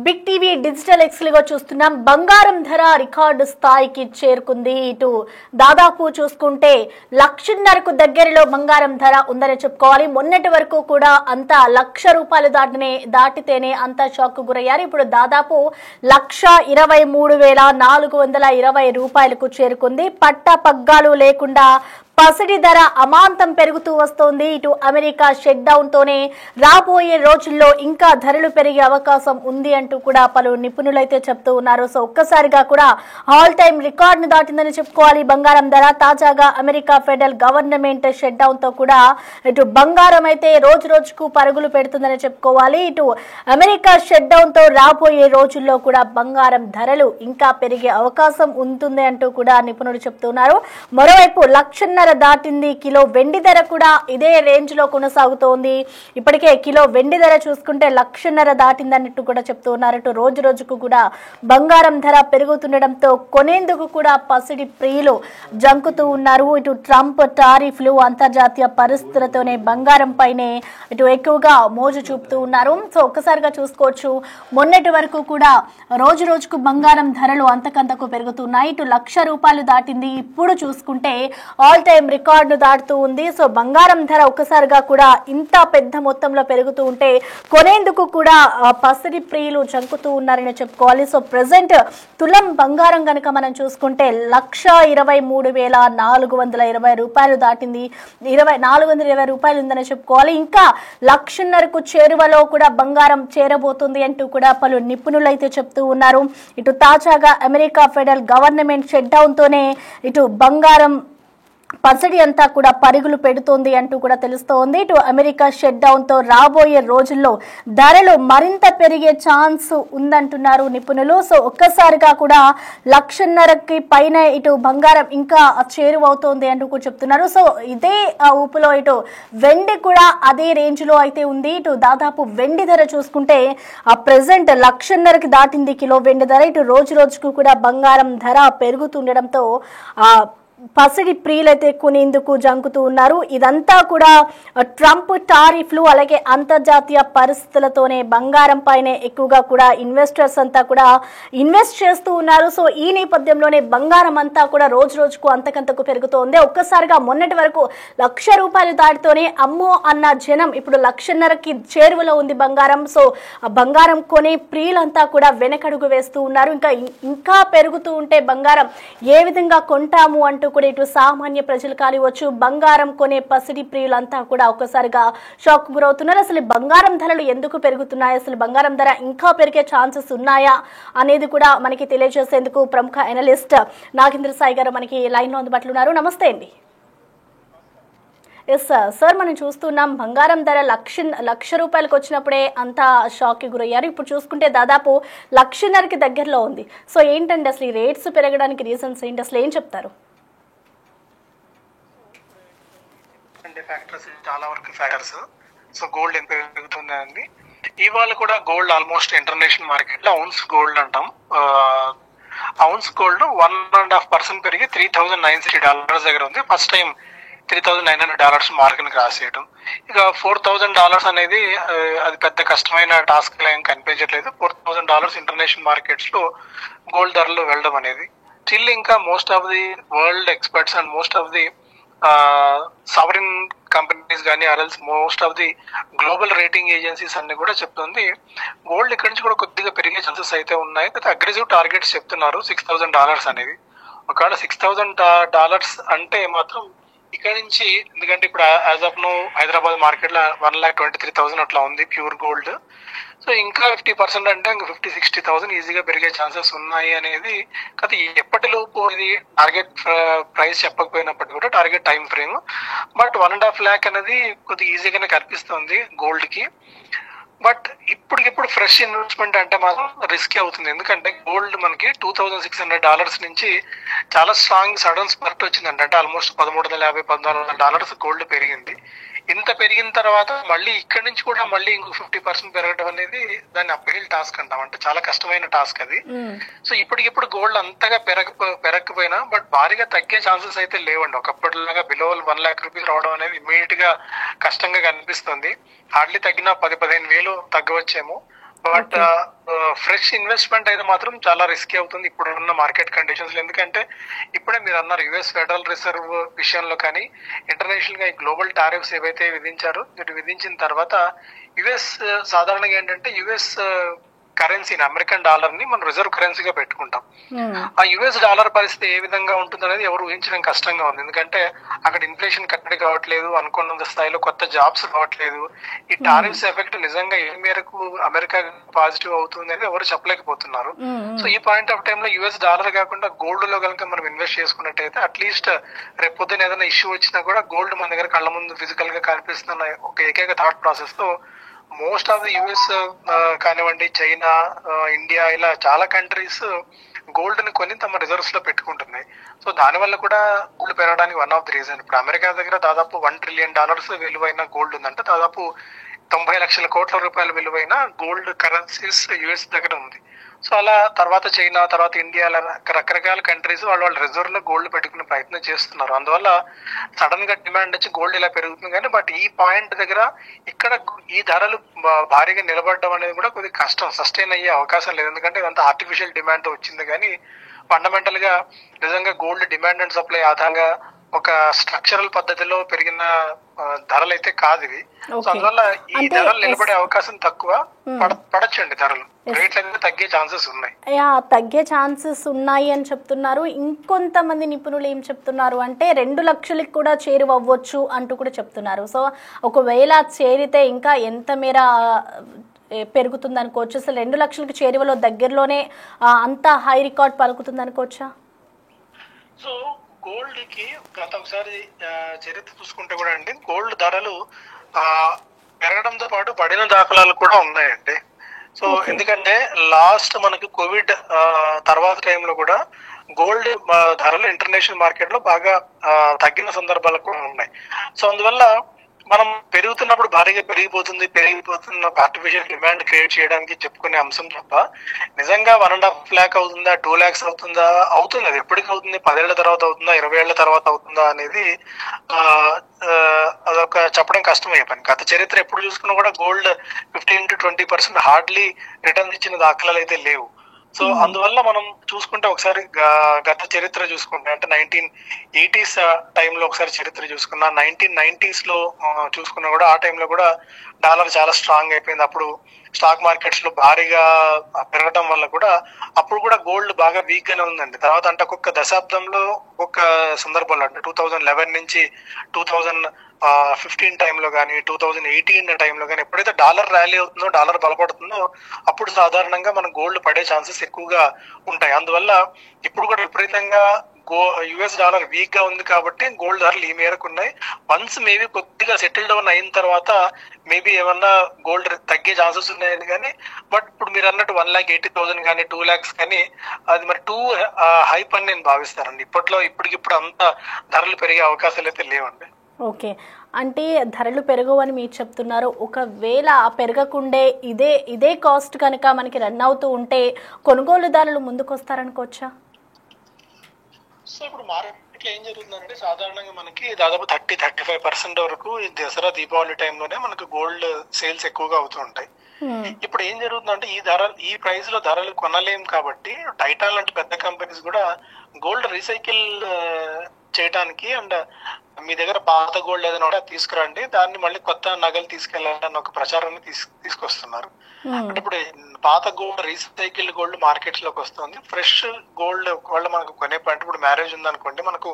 Big TV digital ఎక్స్లుగా చూస్తున్నాం. బంగారం ధర రికార్డు స్థాయికి చేరుకుంది. ఇటు దాదాపు చూసుకుంటే 1,50,000కు దగ్గరలో బంగారం ధర ఉందని చెప్పుకోవాలి. మొన్నటి వరకు కూడా అంతా ₹1,00,000 దాటితేనే అంతా షాక్ గురయ్యారు. ఇప్పుడు దాదాపు ₹123,420కు చేరుకుంది. పట్ట పగ్గాలు లేకుండా పసిడి ధర అమాంతం పెరుగుతూ వస్తోంది. ఇటు అమెరికా షట్ డౌన్ తోనే రాబోయే రోజుల్లో ఇంకా ధరలు పెరిగే అవకాశం ఉంది అంటూ కూడా పలు నిపుణులైతే చెప్తూ ఉన్నారు. సో ఒక్కసారిగా కూడా ఆల్ టైమ్ రికార్డును దాటిందని చెప్పుకోవాలి బంగారం ధర. తాజాగా America federal government shut down తో కూడా ఇటు బంగారం అయితే రోజు రోజుకు పరుగులు పెడుతుందని చెప్పుకోవాలి. ఇటు అమెరికా షట్ డౌన్ తో రాబోయే రోజుల్లో కూడా బంగారం ధరలు ఇంకా పెరిగే అవకాశం ఉంటుంది అంటూ కూడా నిపుణులు చెప్తున్నారు. మరోవైపు 1,00,000 దాటింది. కిలో వెండి ధర కూడా ఇదే రేంజ్ లో కొనసాగుతోంది. ఇప్పటికే కిలో వెండి ధర చూసుకుంటే 1,00,000 దాటిందన్నట్టు కూడా చెప్తూ ఉన్నారు. ఇటు రోజు రోజుకు కూడా బంగారం ధర పెరుగుతుండటంతో కొనేందుకు కూడా పసిడి ప్రియులు జంకుతూ ఉన్నారు. ఇటు ట్రంప్ టారిఫ్లు అంతర్జాతీయ పరిస్థితులతోనే బంగారం పైనే ఇటు ఎక్కువగా మోజు చూపుతూ ఉన్నారు. సో ఒక్కసారిగా చూసుకోవచ్చు, మొన్నటి వరకు కూడా రోజు రోజుకు బంగారం ధరలు అంతకంతకు పెరుగుతున్నాయి. ఇటు ₹1,00,000 దాటింది. ఇప్పుడు చూసుకుంటే ఆల్ టైమ్ రికార్డును దాటుతూ ఉంది. సో బంగారం ధర ఒక్కసారిగా కూడా ఇంత పెద్ద మొత్తంలో పెరుగుతూ ఉంటే కొనేందుకు కూడా పసిడి ప్రియులు జంకుతూ ఉన్నారని చెప్పుకోవాలి. సో ప్రెసెంట్ తులం బంగారం కనుక మనం చూసుకుంటే ₹1,23,420 దాటింది. ₹420 ఉందని చెప్పుకోవాలి. ఇంకా 1,50,000కు చేరువలో కూడా బంగారం చేరబోతుంది అంటూ కూడా పలు నిపుణులు అయితే చెప్తూ ఉన్నారు. ఇటు తాజాగా America federal government shut down తోనే ఇటు బంగారం పసిడి అంతా కూడా పరుగులు పెడుతోంది అంటూ కూడా తెలుస్తోంది. ఇటు అమెరికా షట్ డౌన్ తో రాబోయే రోజుల్లో ధరలు మరింత పెరిగే ఛాన్స్ ఉందంటున్నారు నిపుణులు. సో ఒక్కసారిగా కూడా 1,50,000కి పైన ఇటు బంగారం ఇంకా చేరువవుతోంది అంటూ కూడా చెప్తున్నారు. సో ఇదే ఊపులో ఇటు వెండి కూడా అదే రేంజ్ లో అయితే ఉంది. ఇటు దాదాపు వెండి ధర చూసుకుంటే ప్రెసెంట్ 1,50,000కి దాటింది కిలో వెండి ధర. ఇటు రోజు రోజుకు కూడా బంగారం ధర పెరుగుతుండడంతో పసిడి ప్రియులైతే కొనేందుకు జంకుతూ ఉన్నారు. ఇదంతా కూడా ట్రంప్ టారిఫ్లు అలాగే అంతర్జాతీయ పరిస్థితులతోనే బంగారం పైనే ఎక్కువగా కూడా ఇన్వెస్టర్స్ అంతా కూడా ఇన్వెస్ట్ చేస్తూ ఉన్నారు. సో ఈ నేపథ్యంలోనే బంగారం అంతా కూడా రోజు రోజుకు అంతకంతకు పెరుగుతోంది. ఒక్కసారిగా మొన్నటి వరకు ₹1,00,000 దాటితోనే అమ్మో అన్న జనం ఇప్పుడు 1,50,000కి చేరువలో ఉంది బంగారం. సో బంగారం కొనే ప్రియులంతా కూడా వెనకడుగు వేస్తూ ఉన్నారు. ఇంకా పెరుగుతూ ఉంటే బంగారం ఏ విధంగా కొంటాము అంటూ కూడా ఇటు సామాన్య ప్రజలు కానివచ్చు, బంగారం కొనే పసిడి ప్రియులంతా కూడా ఒక్కసారిగా షాక్ గురవుతున్నారు. అసలు బంగారం ధరలు ఎందుకు పెరుగుతున్నాయి, అసలు బంగారం ధర ఇంకా పెరిగే ఛాన్సెస్ ఉన్నాయా అనేది కూడా మనకి తెలియజేసేందుకు ప్రముఖ అనలిస్ట్ నాగేంద్ర సాయి గారు మనకి లైన్ లో అందుబాటులో ఉన్నారు. నమస్తే అండి. ఎస్ సార్, మనం చూస్తున్నాం బంగారం ధర ₹1,00,000 వచ్చినప్పుడే అంతా షాక్ కి గురయ్యారు. ఇప్పుడు చూసుకుంటే దాదాపు 1,50,000కి దగ్గరలో ఉంది. సో ఏంటండి అసలు ఈ రేట్స్ పెరగడానికి రీజన్స్ ఏంటి, అసలు ఏం చెప్తారు? ఫ్యాక్టర్స్ చాలా వరకు ఫ్యాక్టర్స్. సో గోల్డ్ ఎంత పెరుగుతుంది అండి. ఇవాళ కూడా గోల్డ్ ఆల్మోస్ట్ ఇంటర్నేషనల్ మార్కెట్ లో ఔన్స్ గోల్డ్ అంటాం. ఔన్స్ గోల్డ్ 1.5% పెరిగి $3,960 దగ్గర ఉంది. ఫస్ట్ టైం $3,900 మార్క్ ని క్రాస్ చేయడం. ఇక $4,000 అనేది అది పెద్ద కష్టమైన టాస్క్ ఏం కనిపించట్లేదు. $4,000 ఇంటర్నేషనల్ మార్కెట్స్ లో గోల్డ్ ధరలు వెళ్ళడం అనేది స్టిల్ ఇంకా most of the world experts and most of the sovereign companies కానీ ఆర్ఎల్స్ most of the global rating agencies అన్ని కూడా చెప్తుంది గోల్డ్ ఇక్కడ నుంచి కూడా కొద్దిగా పెరిగే ఛాన్సెస్ అయితే ఉన్నాయి. అయితే అగ్రెసివ్ టార్గెట్స్ చెప్తున్నారు $6,000 అనేది. ఒకవేళ $6,000 అంటే మాత్రం ఇక్కడ నుంచి, ఎందుకంటే ఇప్పుడు as of now Hyderabad market లో 1,23,000 అట్లా ఉంది ప్యూర్ గోల్డ్. సో ఇంకా 50% అంటే ఇంకా 50-60,000 ఈజీగా పెరిగే ఛాన్సెస్ ఉన్నాయి అనేది. కాదు ఎప్పటిలోపు ఇది టార్గెట్ ప్రైస్ చెప్పకపోయినప్పటికీ కూడా target time frame. But 1.5 lakh అనేది కొద్దిగా ఈజీగానే కనిపిస్తుంది గోల్డ్ కి. బట్ ఇప్పటికిప్పుడు ఫ్రెష్ ఇన్వెస్ట్మెంట్ అంటే మాత్రం రిస్కీ అవుతుంది. ఎందుకంటే గోల్డ్ మనకి $2,600 నుంచి చాలా స్ట్రాంగ్ సడన్ స్పర్ట్ వచ్చిందంటే, అంటే ఆల్మోస్ట్ $1,350-1,400 గోల్డ్ పెరిగింది. ఇంత పెరిగిన తర్వాత మళ్ళీ ఇక్కడ నుంచి కూడా మళ్ళీ ఇంకో 50% పెరగడం అనేది దాన్ని అప్హిల్ టాస్క్ అంటాం. అంటే చాలా కష్టమైన టాస్క్ అది. సో ఇప్పటికిప్పుడు గోల్డ్ అంతగా పెరగకపోయినా బట్ భారీగా తగ్గే ఛాన్సెస్ అయితే లేవండి. ఒకప్పటిలాగా బిలో ₹1,00,000 రావడం అనేది ఇమ్మీడియట్ గా కష్టంగా కనిపిస్తుంది. హార్డ్లీ తగ్గిన 10-15 వేలు తగ్గవచ్చేమో. బట్ ఫ్రెష్ ఇన్వెస్ట్మెంట్ అయితే మాత్రం చాలా రిస్కీ అవుతుంది ఇప్పుడున్న మార్కెట్ కండిషన్స్ లో. ఎందుకంటే ఇప్పుడే మీరు అన్నారు యుఎస్ ఫెడరల్ రిజర్వ్ విషయంలో కానీ ఇంటర్నేషనల్ గా ఈ గ్లోబల్ టారిఫ్స్ ఏవైతే విధించారో వీటి విధించిన తర్వాత యుఎస్ సాధారణంగా ఏంటంటే యుఎస్ కరెన్సీని అమెరికన్ డాలర్ ని మనం రిజర్వ్ కరెన్సీగా పెట్టుకుంటాం. ఆ యుఎస్ డాలర్ పరిస్థితి ఏ విధంగా ఉంటుంది అనేది ఎవరు ఊహించడం కష్టంగా ఉంది. ఎందుకంటే అక్కడ ఇన్ఫ్లేషన్ కట్టడి కావట్లేదు, అనుకున్నంత స్థాయిలో కొత్త జాబ్స్ రావట్లేదు. ఈ టారిఫ్స్ ఎఫెక్ట్ నిజంగా ఏ మేరకు అమెరికా పాజిటివ్ అవుతుంది అనేది ఎవరు చెప్పలేకపోతున్నారు. సో ఈ పాయింట్ ఆఫ్ టైమ్ లో యుఎస్ డాలర్ కాకుండా గోల్డ్ లో కనుక మనం ఇన్వెస్ట్ చేసుకున్నట్టయితే అట్లీస్ట్ రేపు పొద్దున ఏదైనా ఇష్యూ వచ్చినా కూడా గోల్డ్ మన దగ్గర కళ్ళ ముందు ఫిజికల్ గా కనిపిస్తున్న ఒక ఏకైక థాట్ ప్రాసెస్ తో మోస్ట్ ఆఫ్ ది యుఎస్ కానివ్వండి, చైనా, ఇండియా, ఇలా చాలా కంట్రీస్ గోల్డ్ ని కొని తమ రిజర్వ్స్ లో పెట్టుకుంటున్నాయి. సో దాని వల్ల కూడా గోల్డ్ పెరగడానికి వన్ ఆఫ్ ది రీజన్. ఇప్పుడు అమెరికా దగ్గర దాదాపు $1 trillion విలువైన గోల్డ్ ఉందంటే దాదాపు 90 లక్షల కోట్ల రూపాయల విలువైన గోల్డ్ కరెన్సీస్ యుఎస్ దగ్గర ఉంది. సో అలా తర్వాత చైనా, తర్వాత ఇండియా, రకరకాల కంట్రీస్ వాళ్ళ రిజర్వ్ లో గోల్డ్ పెట్టుకునే ప్రయత్నం చేస్తున్నారు. అందువల్ల సడన్ గా డిమాండ్ వచ్చి గోల్డ్ ఇలా పెరుగుతుంది. కానీ బట్ ఈ పాయింట్ దగ్గర ఇక్కడ ఈ ధరలు భారీగా నిలబడడం అనేది కూడా కొద్దిగా కష్టం, సస్టైన్ అయ్యే అవకాశం లేదు. ఎందుకంటే ఇదంతా ఆర్టిఫిషియల్ డిమాండ్ తో వచ్చింది. కానీ ఫండమెంటల్ గా నిజంగా గోల్డ్ డిమాండ్ అండ్ సప్లై ఆధారంగా ఒక స్ట్రక్చరల్ పద్ధతిలో పెరిగిన ధరలు అయితే కాదు ఇవి. సో అందువల్ల ఈ ధరలు నిలబడే అవకాశం తక్కువ, పడచ్చండి ధరలు. రేట్లు అయితే తగ్గే ఛాన్సెస్ ఉన్నాయి. తగ్గే ఛాన్సెస్ ఉన్నాయి అని చెప్తున్నారు. ఇంకొంతమంది నిపుణులు ఏం చెప్తున్నారు అంటే 2 లక్షలకి కూడా చేరువవ్వచ్చు అంటూ కూడా చెప్తున్నారు. సో ఒకవేళ చేరితే ఇంకా ఎంత మేర పెరుగుతుంది అనుకోవచ్చు? అసలు 2 లక్షలకి చేరువలో దగ్గరలోనే అంత హై రికార్డ్ పలుకుతుంది అనుకోవచ్చా? సో గోల్డ్ కి గత ఒకసారి చరిత్ర చూసుకుంటే కూడా అండి, గోల్డ్ ధరలు పెరగడంతో పాటు పడిన దాఖలాలు కూడా ఉన్నాయండి. సో ఎందుకంటే లాస్ట్ మనకి కోవిడ్ తర్వాత టైంలో కూడా గోల్డ్ ధరలు ఇంటర్నేషనల్ మార్కెట్ లో బాగా తగ్గిన సందర్భాలు కూడా ఉన్నాయి. సో అందువల్ల మనం పెరుగుతున్నప్పుడు భారీగా పెరిగిపోతున్న ఆర్టిఫిషియల్ డిమాండ్ క్రియేట్ చేయడానికి చెప్పుకునే అంశం తప్ప నిజంగా 1.5 lakh అవుతుందా, 2 lakhs అవుతుందా, అవుతుంది. అది ఎప్పటికి అవుతుంది, 10 ఏళ్ల తర్వాత అవుతుందా, 20 ఏళ్ల తర్వాత అవుతుందా అనేది అదొక చెప్పడం కష్టమయ్యే పని. గత చరిత్ర ఎప్పుడు చూసుకున్నా కూడా గోల్డ్ 15 to 20% హార్డ్లీ రిటర్న్ ఇచ్చిన దాఖలాలు అయితే లేవు. సో అందువల్ల మనం చూసుకుంటే ఒకసారి గత చరిత్ర చూసుకుంటే అంటే 1980s టైంలో ఒకసారి చరిత్ర చూసుకున్నా, 1990s లో చూసుకున్నా కూడా ఆ టైంలో కూడా డాలర్ చాలా స్ట్రాంగ్ అయిపోయింది. అప్పుడు స్టాక్ మార్కెట్స్ లో భారీగా పెరగడం వల్ల కూడా అప్పుడు కూడా గోల్డ్ బాగా వీక్ గానే ఉందండి. తర్వాత అంటే ఒక్కొక్క దశాబ్దంలో ఒక్కొక్క సందర్భాల్లో అంటే 2011 నుంచి 2015 టైంలో కానీ 2018 టైంలో కానీ ఎప్పుడైతే డాలర్ ర్యాలీ అవుతుందో, డాలర్ బలపడుతుందో అప్పుడు సాధారణంగా మనం గోల్డ్ పడే ఛాన్సెస్ ఎక్కువగా ఉంటాయి. అందువల్ల ఇప్పుడు కూడా విపరీతంగా యుఎస్ డాలర్ వీక్ గా ఉంది కాబట్టి గోల్డ్ ధరలు ఈ మేరకు ఉన్నాయి. వన్స్ మేబీ కొద్దిగా సెటిల్ డౌన్ అయిన తర్వాత మేబీ ఏమన్నా గోల్డ్ తగ్గే ఛాన్సెస్ ఉన్నాయని. కానీ బట్ ఇప్పుడు మీరు అన్నట్టు 1,80,000 కానీ 2 lakhs కానీ అది మరి టూ హైప్ అని నేను భావిస్తానండి. ఇప్పటికిప్పుడు అంత ధరలు పెరిగే అవకాశాలు అయితే లేవండి. ఓకే, అంటే ధరలు పెరగవు అని మీరు చెప్తున్నారు. ఒకవేళ పెరగకుండే ఇదే కాస్ట్ కనుక మనకి రన్ అవుతూ ఉంటే కొనుగోలుదారులు ముందుకు వస్తారనుకోవచ్చా? సో ఇప్పుడు మార్కెట్ లో ఏం జరుగుతుందంటే సాధారణంగా మనకి దాదాపు 30-35% వరకు ఈ దసరా దీపావళి టైంలోనే మనకు గోల్డ్ సేల్స్ ఎక్కువగా అవుతూ ఉంటాయి. ఇప్పుడు ఏం జరుగుతుందంటే ఈ ప్రైస్ లో ధరలు కొనలేం కాబట్టి టైటాన్ లాంటి పెద్ద కంపెనీస్ కూడా గోల్డ్ రీసైకిల్ చేయడానికి అండ్ మీ దగ్గర పాత గోల్డ్ ఏదైనా ఉంటే తీసుకురండి, దాన్ని మళ్ళీ కొత్త నగలు తీసుకెళ్ళాలని ఒక ప్రచారాన్ని తీసుకొస్తున్నారు. అంటే ఇప్పుడు పాత గోల్డ్, రీసైకిల్ గోల్డ్ మార్కెట్స్ లోకి వస్తుంది. ఫ్రెష్ గోల్డ్ ఒకవేళ మనకు కొనే పాయింట్, ఇప్పుడు మ్యారేజ్ ఉందనుకోండి, మనకు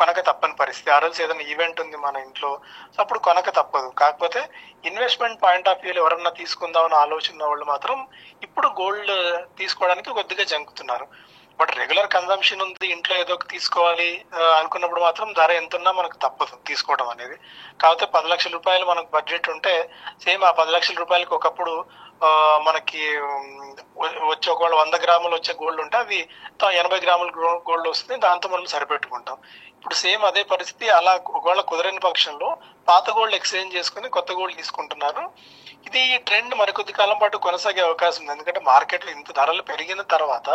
కొనక తప్పని పరిస్థితి, ఆ రోజు ఏదైనా ఈవెంట్ ఉంది మన ఇంట్లో, సో అప్పుడు కొనక తప్పదు. కాకపోతే ఇన్వెస్ట్మెంట్ పాయింట్ ఆఫ్ వ్యూలో ఎవరన్నా తీసుకుందామని ఆలోచన వాళ్ళు మాత్రం ఇప్పుడు గోల్డ్ తీసుకోవడానికి కొద్దిగా జంకుతున్నారు. బట్ రెగ్యులర్ కన్సంప్షన్ ఉంది, ఇంట్లో ఏదో ఒక తీసుకోవాలి అనుకున్నప్పుడు మాత్రం ధర ఎంతున్నా మనకు తప్పదు తీసుకోవడం అనేది. కాకపోతే 10 లక్షల రూపాయలు మనకు బడ్జెట్ ఉంటే సేమ్ ఆ 10 లక్షల రూపాయలకి ఒకప్పుడు మనకి వచ్చే ఒకవేళ 100 గ్రాములు వచ్చే గోల్డ్ ఉంటే అది 80 గ్రాముల గోల్డ్ వస్తుంది, దాంతో మనం సరిపెట్టుకుంటాం. ఇప్పుడు సేమ్ అదే పరిస్థితి. అలా ఒకవేళ కుదరని పక్షంలో పాత గోల్డ్ ఎక్స్చేంజ్ చేసుకుని కొత్త గోల్డ్ తీసుకుంటున్నారు. ఇది ట్రెండ్ మరికొద్ది కాలం పాటు కొనసాగే అవకాశం ఉంది. ఎందుకంటే మార్కెట్లో ఇంత ధరలు పెరిగిన తర్వాత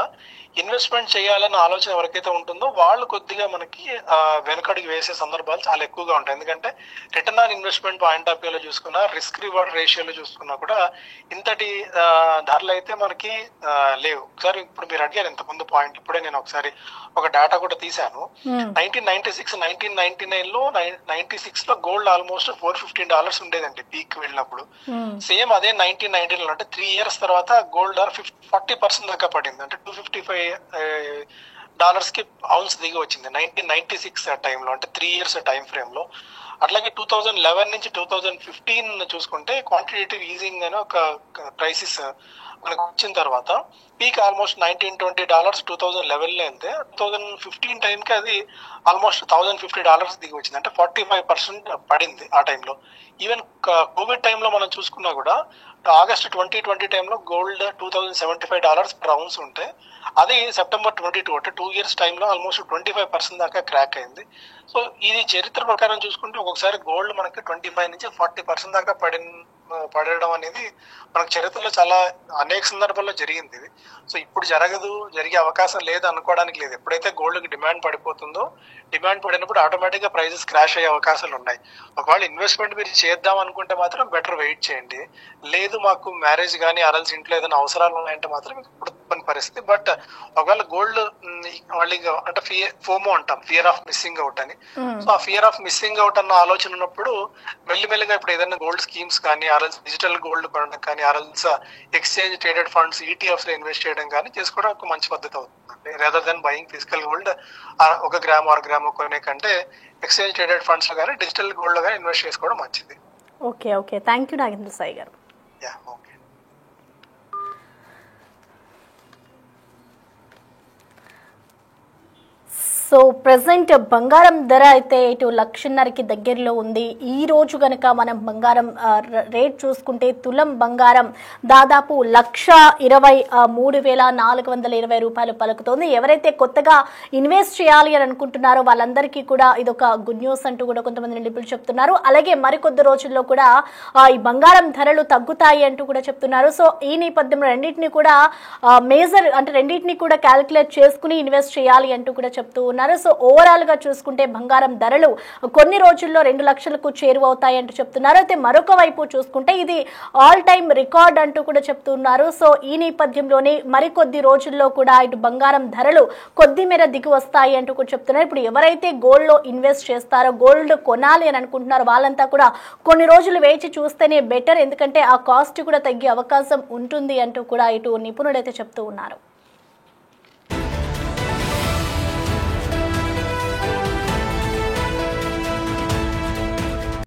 ఇన్వెస్ట్మెంట్ చేయాలన్న ఆలోచన ఎవరికైతే ఉంటుందో వాళ్ళు కొద్దిగా మనకి వెనకడుగు వేసే సందర్భాలు చాలా ఎక్కువగా ఉంటాయి. ఎందుకంటే return on investment point of వ్యూలో చూసుకున్నా, రిస్క్ రివార్డ్ రేషియోలో చూసుకున్నా కూడా ఇంత అంతటి ధరలు అయితే మనకి లేవు. ఒకసారి ఇప్పుడు మీరు అడిగారు ఇంతకుముందు పాయింట్, ఇప్పుడే నేను ఒకసారి ఒక డేటా కూడా తీశాను. 1996, 1999 లో 96 లో గోల్డ్ ఆల్మోస్ట్ $415 ఉండేదండి పీక్ వెళ్ళినప్పుడు. సేమ్ అదే 1999 లో అంటే 3 years తర్వాత గోల్డ్ 40% దాకా పడింది. అంటే $255 కి ఔన్స్ దిగి వచ్చింది 1996 ఆ టైంలో, అంటే 3 years టైం ఫ్రేమ్ లో. అట్లాగే 2011 నుంచి 2015 చూసుకుంటే క్వాంటిటేటివ్ ఈజింగ్ అని ఒక క్రైసిస్ మనకు వచ్చిన తర్వాత పీక్ ఆల్మోస్ట్ $1920 2011 లో వెళ్తే 2015 టైంకి అది ఆల్మోస్ట్ $1050 దిగి వచ్చింది. అంటే 45% పడింది ఆ టైంలో. ఈవెన్ కోవిడ్ టైంలో మనం చూసుకున్నా కూడా ఆగస్ట్ 2020 టైంలో గోల్డ్ $2075 per ounce ఉంటే అది సెప్టెంబర్ 22 అంటే 2 years టైంలో ఆల్మోస్ట్ 25% దాకా క్రాక్ అయింది. సో ఇది చరిత్ర ప్రకారం చూసుకుంటే ఒక్కొక్కసారి గోల్డ్ మనకి 25 నుంచి 40% దాకా పడడం అనేది మనకు చరిత్రలో చాలా అనేక సందర్భాల్లో జరిగింది ఇది. సో ఇప్పుడు జరిగే అవకాశం లేదు అనుకోవడానికి లేదు. ఎప్పుడైతే గోల్డ్కి డిమాండ్ పడిపోతుందో, డిమాండ్ పడినప్పుడు ఆటోమేటిక్ గా ప్రైజెస్ క్రాష్ అయ్యే అవకాశాలు ఉన్నాయి. ఒకవేళ ఇన్వెస్ట్మెంట్ మీరు చేద్దాం అనుకుంటే మాత్రం బెటర్ వెయిట్ చేయండి. లేదు మాకు మ్యారేజ్ కానీ అరల్స్ ఇంట్లో ఏదైనా అవసరాలు ఉన్నాయంటే మాత్రం ఇప్పుడు పరిస్థితి. బట్ ఒకవేళ గోల్డ్ మళ్ళీ అంటే ఫోమో అంటాం, ఫియర్ ఆఫ్ మిస్సింగ్ అవుట్ అని. సో ఆ ఫియర్ ఆఫ్ మిస్సింగ్ అవుట్ అన్న ఆలోచన ఉన్నప్పుడు మెల్లిమెల్లిగా ఇప్పుడు ఏదైనా గోల్డ్ స్కీమ్స్ కానీ, ఆర్ఎల్స్ డిజిటల్ గోల్డ్ కొనడం కానీ, ఆర్ఎల్స్ ఎక్స్చేంజ్ ట్రేడెడ్ ఫండ్స్ ETFs లో ఇన్వెస్ట్ చేయడం కానీ చేసుకోవడం ఒక మంచి పద్ధతి అవుతుంది. Rather than buying physical gold 1 gram 6 gram కొనే కంటే ఎక్స్చేంజ్ ట్రేడెడ్ ఫండ్స్ లో కానీ డిజిటల్ గోల్డ్ లో కానీ ఇన్వెస్ట్ చేసుకోవడం మంచిది. Okay, thank you Nagendra Sai గారు. ఓకే. సో ప్రజెంట్ బంగారం ధర అయితే ఇటు 1,50,000కి దగ్గరలో ఉంది. ఈ రోజు కనుక మనం బంగారం రేట్ చూసుకుంటే తులం బంగారం దాదాపు 1,23,420 రూపాయలు పలుకుతోంది. ఎవరైతే కొత్తగా ఇన్వెస్ట్ చేయాలి అని అనుకుంటున్నారో వాళ్ళందరికీ కూడా ఇదొక గుడ్ న్యూస్ అంటూ కూడా కొంతమంది నిపుణులు చెప్తున్నారు. అలాగే మరికొద్ది రోజుల్లో కూడా ఈ బంగారం ధరలు తగ్గుతాయి అంటూ కూడా చెప్తున్నారు. సో ఈ నేపథ్యంలో రెండింటిని కూడా రెండింటిని కూడా క్యాలిక్యులేట్ చేసుకుని ఇన్వెస్ట్ చేయాలి అంటూ కూడా చెప్తూ ఉన్నారు. సో ఓవరాల్ గా చూసుకుంటే బంగారం ధరలు కొన్ని రోజుల్లో 2 లక్షలకు చేరువవుతాయి అంటూ చెప్తున్నారు. అయితే మరొక వైపు చూసుకుంటే ఇది ఆల్ టైమ్ రికార్డ్ అంటూ కూడా చెప్తున్నారు. సో ఈ నేపథ్యంలోనే మరికొద్ది రోజుల్లో కూడా ఇటు బంగారం ధరలు కొద్ది మేర దిగి వస్తాయి అంటూ కూడా చెప్తున్నారు. ఇప్పుడు ఎవరైతే గోల్డ్ లో ఇన్వెస్ట్ చేస్తారో, గోల్డ్ కొనాలి అని అనుకుంటున్నారో వాళ్ళంతా కూడా కొన్ని రోజులు వేచి చూస్తేనే బెటర్. ఎందుకంటే ఆ కాస్ట్ కూడా తగ్గే అవకాశం ఉంటుంది అంటూ కూడా ఇటు నిపుణులైతే చెప్తూ ఉన్నారు.